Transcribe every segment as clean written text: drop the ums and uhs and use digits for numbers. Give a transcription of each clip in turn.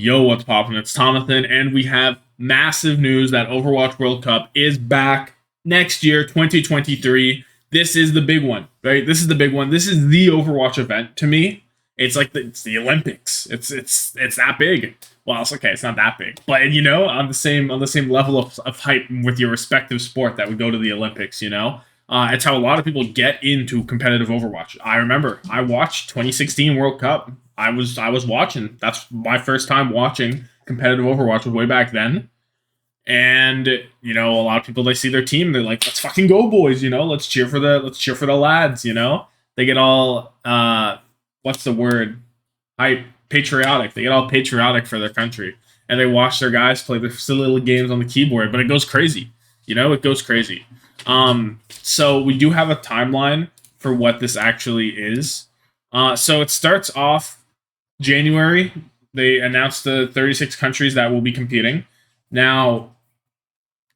Yo, what's poppin'? It's Tommathan, and we have massive news that Overwatch World Cup is back next year, 2023. This is the big one, right? This is the big one. This is the Overwatch event to me. It's like it's the Olympics. It's that big. Well, it's okay. It's not that big, but on the same level of hype with your respective sport that would go to the Olympics. It's how a lot of people get into competitive Overwatch. I remember I watched 2016 World Cup. I was watching. That's my first time watching competitive Overwatch was way back then. And a lot of people, they see their team, they're like, "Let's fucking go, boys!" Let's cheer for the lads. They get all what's the word? Hype, patriotic. They get all patriotic for their country, and they watch their guys play their silly little games on the keyboard. But it goes crazy. It goes crazy. So we do have a timeline for what this actually is. So it starts off January. They announced the 36 countries that will be competing. Now,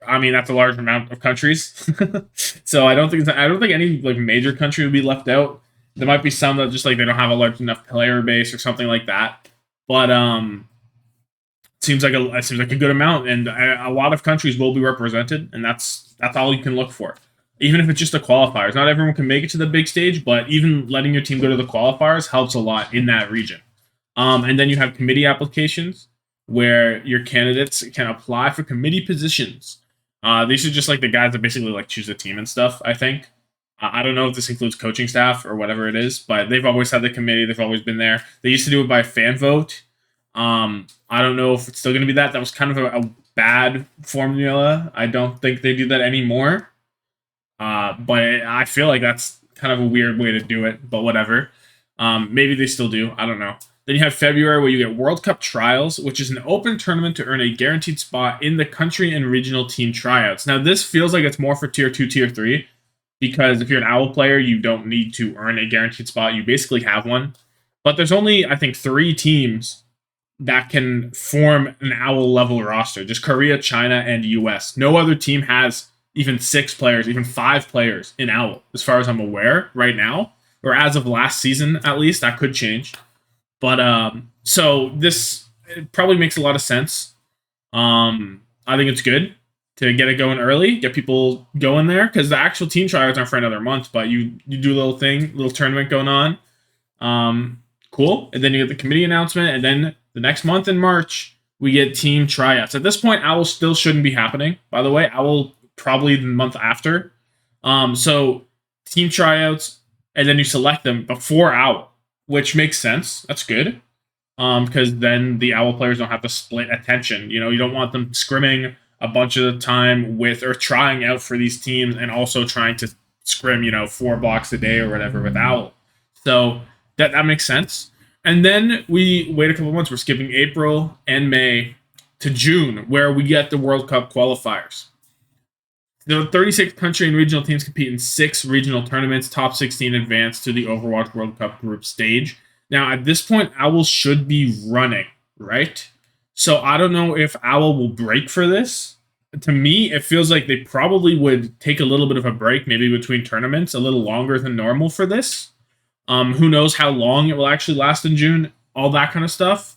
I mean, that's a large amount of countries. So I don't think any like major country would be left out. There might be some that just like they don't have a large enough player base or something like that. But it seems like a good amount, and a lot of countries will be represented, and that's all you can look for. Even if it's just the qualifiers, not everyone can make it to the big stage, but even letting your team go to the qualifiers helps a lot in that region. And then you have committee applications where your candidates can apply for committee positions. These are just like the guys that basically like choose the team and stuff. I think. I don't know if this includes coaching staff or whatever it is, but they've always had the committee. They've always been there. They used to do it by fan vote. I don't know if it's still going to be that. That was kind of a bad formula. I don't think they do that anymore. But I feel like that's kind of a weird way to do it, but whatever. Maybe they still do. I don't know. Then you have February where you get World Cup Trials, which is an open tournament to earn a guaranteed spot in the country and regional team tryouts. Now, this feels like it's more for Tier 2, Tier 3, because if you're an OWL player, you don't need to earn a guaranteed spot. You basically have one. But there's only, I think, 3 teams that can form an OWL level roster. Just Korea, China, and US. No other team has even 6 players, even 5 players in OWL, as far as I'm aware right now, or as of last season at least. That could change. But so this it probably makes a lot of sense. I think it's good to get it going early, get people going there, because the actual team tryouts aren't for another month. But you do a little tournament going on. Cool. And then you get the committee announcement, and then the next month in March we get team tryouts. At this point, OWL still shouldn't be happening. By the way, OWL probably the month after. So team tryouts, and then you select them before OWL, which makes sense. That's good. Because then the OWL players don't have to split attention. You don't want them scrimming a bunch of the time with or trying out for these teams and also trying to scrim, 4 blocks a day or whatever with OWL. So that makes sense. And then we wait a couple months. We're skipping April and May to June, where we get the World Cup qualifiers. The 36 country and regional teams compete in 6 regional tournaments. Top 16 advance to the Overwatch World Cup group stage. Now, at this point, OWL should be running, right? So I don't know if OWL will break for this. To me, it feels like they probably would take a little bit of a break, maybe between tournaments, a little longer than normal for this. Who knows how long it will actually last in June, all that kind of stuff.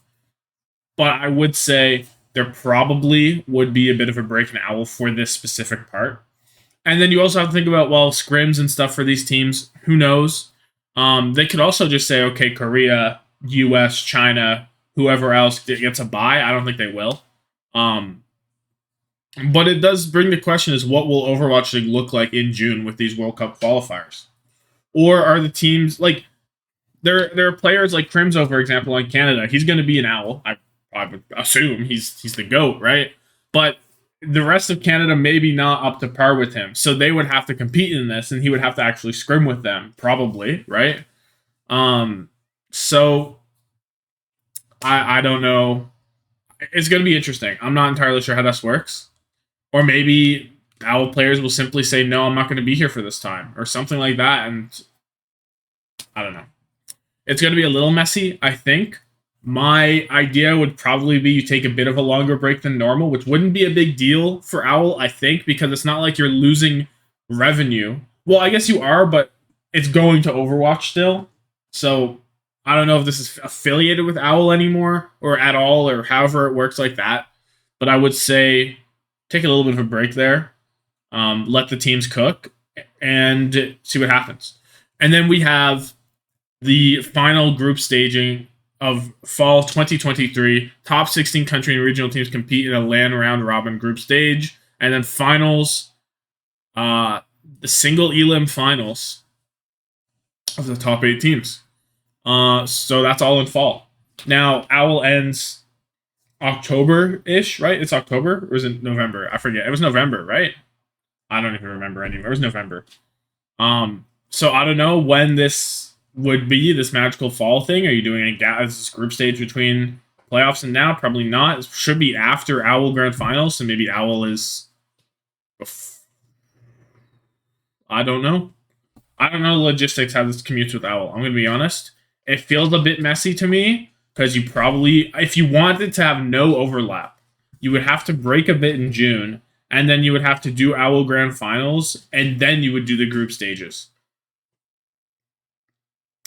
But I would say there probably would be a bit of a break in OWL for this specific part. And then you also have to think about, well, scrims and stuff for these teams. Who knows? They could also just say, okay, Korea, US, China, whoever else gets a bye. I don't think they will. But it does bring the question is, what will Overwatch League look like in June with these World Cup qualifiers? Or are the teams, like, there are players like Crimzo, for example, in Canada. He's going to be an OWL. I would assume he's the GOAT, right? But the rest of Canada maybe not up to par with him. So they would have to compete in this, and he would have to actually scrim with them, probably, right? So I don't know. It's going to be interesting. I'm not entirely sure how this works. Or maybe OWL players will simply say, no, I'm not going to be here for this time, or something like that. And I don't know. It's going to be a little messy, I think. My idea would probably be you take a bit of a longer break than normal, which wouldn't be a big deal for OWL, I think, because it's not like you're losing revenue. Well, I guess you are, but it's going to Overwatch still. So I don't know if this is affiliated with Owl anymore or at all or however it works like that. But I would say take a little bit of a break there. Let the teams cook and see what happens. And then we have the final group staging of fall 2023. Top 16 country and regional teams compete in a LAN round robin group stage. And then finals, the single elim finals of the top 8 teams. So that's all in fall. Now, Owl ends October-ish, right? It's October, or is it November? I forget. It was November, right? I don't even remember anymore. It was November. So I don't know when this would be, this magical fall thing. Are you doing a this group stage between playoffs and now? Probably not. It should be after Owl Grand Finals, so maybe Owl is... I don't know. I don't know the logistics how this commutes with Owl. I'm going to be honest. It feels a bit messy to me, because you probably, if you wanted to have no overlap, you would have to break a bit in June, and then you would have to do Owl Grand Finals, and then you would do the group stages.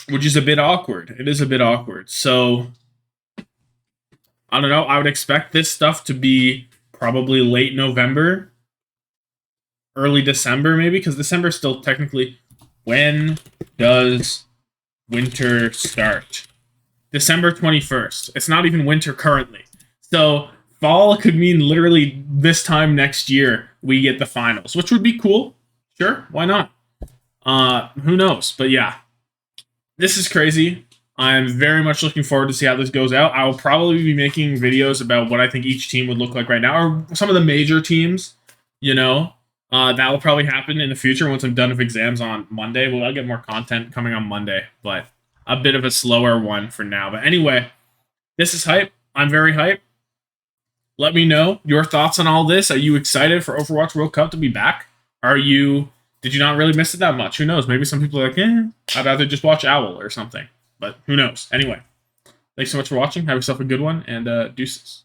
Which is a bit awkward. It is a bit awkward. So, I don't know. I would expect this stuff to be probably late November, early December maybe, because December is still technically... When does winter start? December 21st. It's not even winter currently. So fall could mean literally this time next year we get the finals, which would be cool. Sure, why not? Who knows? But yeah, this is crazy. I'm very much looking forward to see how this goes out. I will probably be making videos about what I think each team would look like right now, or some of the major teams, you know. That will probably happen in the future once I'm done with exams on Monday. Well, I'll get more content coming on Monday, but a bit of a slower one for now. But anyway, this is hype. I'm very hype. Let me know your thoughts on all this. Are you excited for Overwatch World Cup to be back? Did you not really miss it that much? Who knows? Maybe some people are like, I'd rather just watch Owl or something. But who knows? Anyway, thanks so much for watching. Have yourself a good one, and deuces.